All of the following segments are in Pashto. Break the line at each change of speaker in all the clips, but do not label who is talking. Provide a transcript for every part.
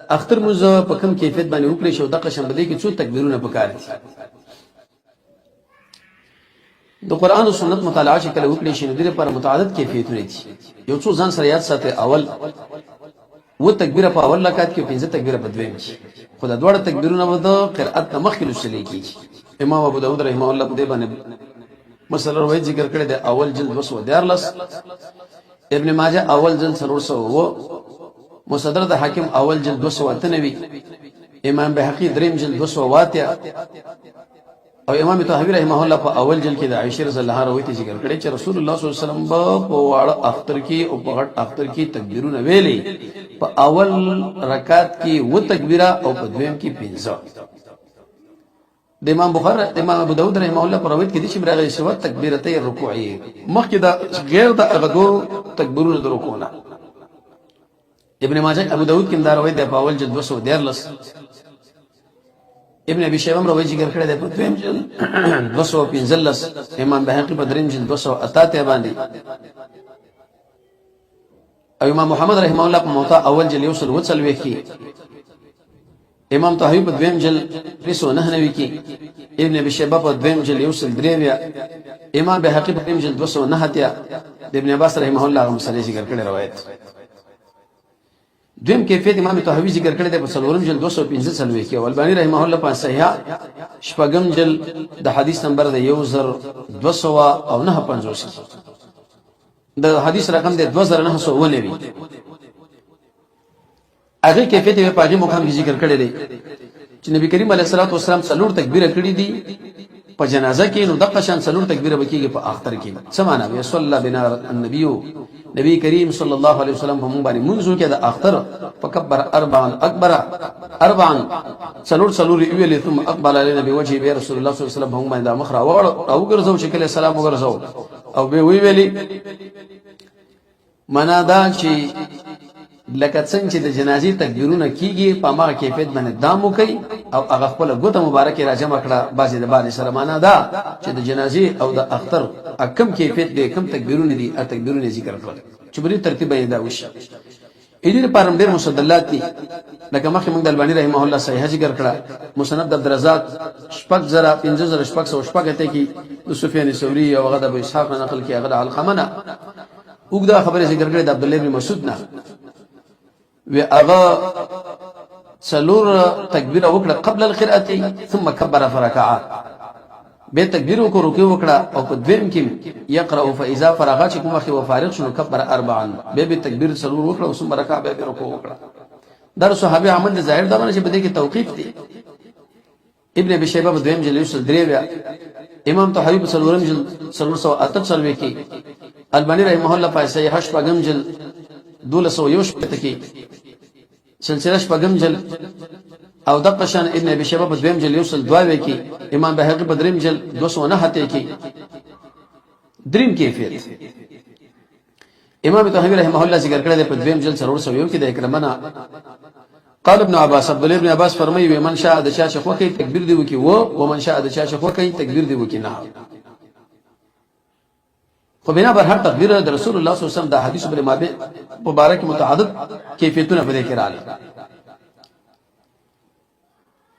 اختر موږ په کوم کیفیت باندې وکړي شو دغه شنبه کې څو تکبیرونه پکار دي د قران او سنت مطالعه چې کله وکړي شي نو د لپاره متعدد کیفیتونه دي یو څو ځان سره یاد ساتي اول و تکبیره په اول رکعت کې پنځه تکبیره په دویم کې خدای دوړ تکبیرونه و د قرأت مخکې لوستل کیږي امام ابو داود رحمه الله په دې باندې مثلا روایت ذکر کړی دی اول جلد 214 ابن ماجه اول جلد 300 مصدر د حاکم اول جلد 298 امام بهقي دریم جلد 208 او امام طحاوی رحمه الله په اول جلد کې د عائشه رضی الله عنها روایت ذکر کړی چې رسول الله صلی الله علیه وسلم په واړه اختر کې او په غټ اختر کې تکبیرونه ویلي په اول رکعت کې و تکبیره او په دویم کې پنځه د امام بخاری امام ابو داود رحمه الله په روایت کې دي چې برغه شو تکبیرته رکوعی مخکې دا غیر د اغدو تکبیرونه د رکوعونه ابن ماجه ابو داود کې دا روایت د اول جلد 214 ابن ابي شيبه روایت ذکر کړی دی په دویم جلد 215 امام بهقي په دریم جلد 288 باندې او امام محمد رحمه الله په موطا اول جلد یوصل وصل کې امام طحاوی په دویم جلد 399 کې ابن ابي شيبه په دویم جلد یوصل 3 امام بهقي په دریم جلد 209 ابن عباس رحمه الله هم سره ذکر کړی روایت دویم کیفیت امام طحاوی ذکر کړی دی په څلورم جلد 215 کې او البانی رحمه الله په صحیح شپږم جلد د حدیث نمبر د 1259 د حدیث رقم دی 2990 هغه کیفیت په پاجي مقام کې ذکر کړی دی چې نبی کریم علیه الصلاه والسلام څلور تکبیره کړې دي په جنازه کې نو دغه شان څلور تکبیره وکړي په اختر کې څه معنا وي صلی الله بنا النبي نبی کریم صلی الله علیه وسلم په مونږ باندې منځو کې د اختر فکبر اربعا اکبر اربعا څلور ویلې ثم اقبل علی نبی وجه به رسول الله صلی الله علیه وسلم هم باندې مخ راوړ او ګرځاو چې کله سلام وګرځاو او به ویلې معنا دا چې لکه څنګه چې د جنازې تکبیرونه کیږي په ما کیفیت باندې دامو کوي او هغه خپل ګوته مبارکه راجمع کړه بازي د باندې سره معنا دا چې د جنازې او د اختر کم کیفیت دي کم تکبیرونه دي ا تکبیرونه ذکر کړل چې بری ترتیب یې دا وشي اې دې پرم ډېر مستدلات دي لکه مخکې موږ د البانی رحمه الله صحیح ذکر کړه مسند عبدالرزاق شپږ زره 15600 ته کې د سفیان ثوری او غدا ابو اسحاق نقل کې غدا القمنه وګدا خبره ذکر کړه د عبد الله بن مسعود نه و اغا سلور تکبیر وکړه قبل القراءه ثم كبر فركع به تکبیر وکړو کې وکړه او په دویم کې يقرأ فاذا فرغ چې کومه خو فارغ شنو كبر اربعا به تکبیر سلور وکړه او ثم ركع به رکوع وکړه در صحابه عمل ظاهر دا چې بده کې توقیف دي ابن ابي شيبه په دویم جلد یوسل دریویا امام طحاوی په سلورم جلد 398 کې البانی رحمه الله په صحیح شپږم جلد 201 کې سلسله شپږم جلد او دغه شان ابن ابي شيبه په دویم جلد یوصل 2 کې امام بهقي په دریم جلد 209 کې دریم کیفیت امام طحاوی رحمه الله ذکر کړی دی په دویم جلد 301 کې د اکرمنا قال ابن عباس عبد الله ابن عباس فرمایي من شاء د چا شخو کوي تکبیر دی وکي او من شاء د چا شخو کوي تکبیر دی وکي نه خو بنا بر هر تکبیر د رسول الله صلی الله علیه وسلم د حدیث بل مبارک متعدد کیفیتونه په ذکر راغلي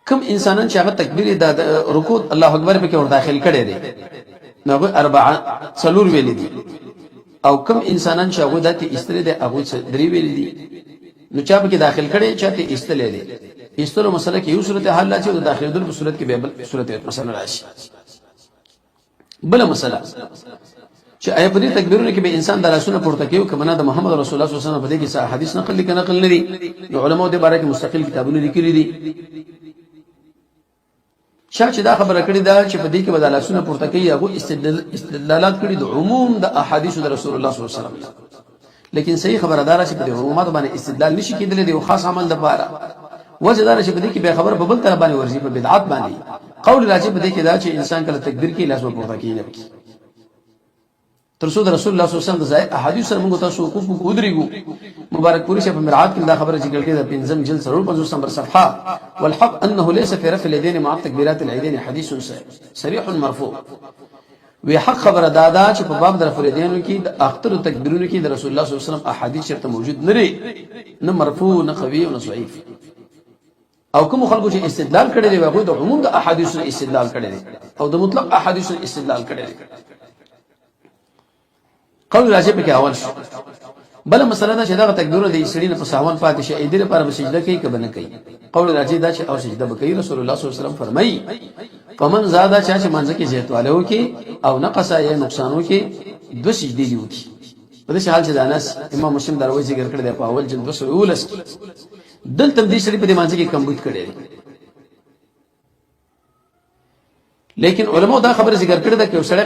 کوم انسانان چې هغه تکبیر د رکوع الله اکبر په کې ور داخل کړي دي نو اربعه څلور ویل دي او کوم انسانان چې هغه دته استری دي هغه درې ویل دي نو چا په کې داخل کړي چاته استلې دي استلو مسله کې یو صورت حل لا چې د داخل د صورت کې به بل صورت مثلا راشي بل مسله چې آیا په دې تکبیرونه کې به انسان د رسول پورته کوي کمنه د محمد رسول الله صلی الله علیه وسلم په دې کې حدیث نقل لري علماء د باره کې مستقل کتابونه لیکلي دي چې دا خبره کړې ده چې په دې کې بدل رسول پورته کوي هغه استدلالات کړي د عموم د احادیث د رسول الله صلی الله علیه وسلم لیکن صحیح خبردار چې په دې عمومات باندې استدلال نشي کېدلی دی او خاص عمل د پاره وجه دا چې په دې کې به خبر په بل طرف باندې ورزي په بدعت باندې قول راځي په دې کې دا چې انسان کله تکبیر کوي لاس پورته کوي نه تر څو د رسول الله صلی الله علیه وسلم د احادیث سره موږ تاسو وقوف ودرېګو مبارک پوری شه په مرعات کې دا خبره ذکر کړې ده پنځم جلد 50 نمبر صفحه والحق انه ليس في رفع اليدين مع تكبيرات العيدين حديث صريح مرفوع وی حق خبره دادا چې په باب د رفع اليدين کې د اختر تکبیرونو کې د رسول الله صلی الله علیه وسلم احادیث شرط موجود نه لري نه مرفوع نه قوي نه ضعیف او کوم خلکو چې استدلال کړي دی هغه د عموم د احادیث استدلال کړي دي او د مطلق احادیث استدلال کړي دي. قول راځي په کې اول شو. بل مسله دا چې دا تکبیر د سړي نه په ساون پاتې شي اې دې لپاره سجده کوي کبه نه کوي. قول راځي دا چې او سجده به کوي. رسول الله صلی الله علیه وسلم فرمایي فمن زاده چې منځ کې زیاتواله وکي او نقص یا نقصان وکي دو سجدي دی وکي. په دې حال چې د انس امام مسلم دروي ذکر کړی دی په اول جلد 219 دلته دې سړي په دې منځ کې کمبود کړي. لیکن علماء دا خبره ذکر کړې ده چې سړی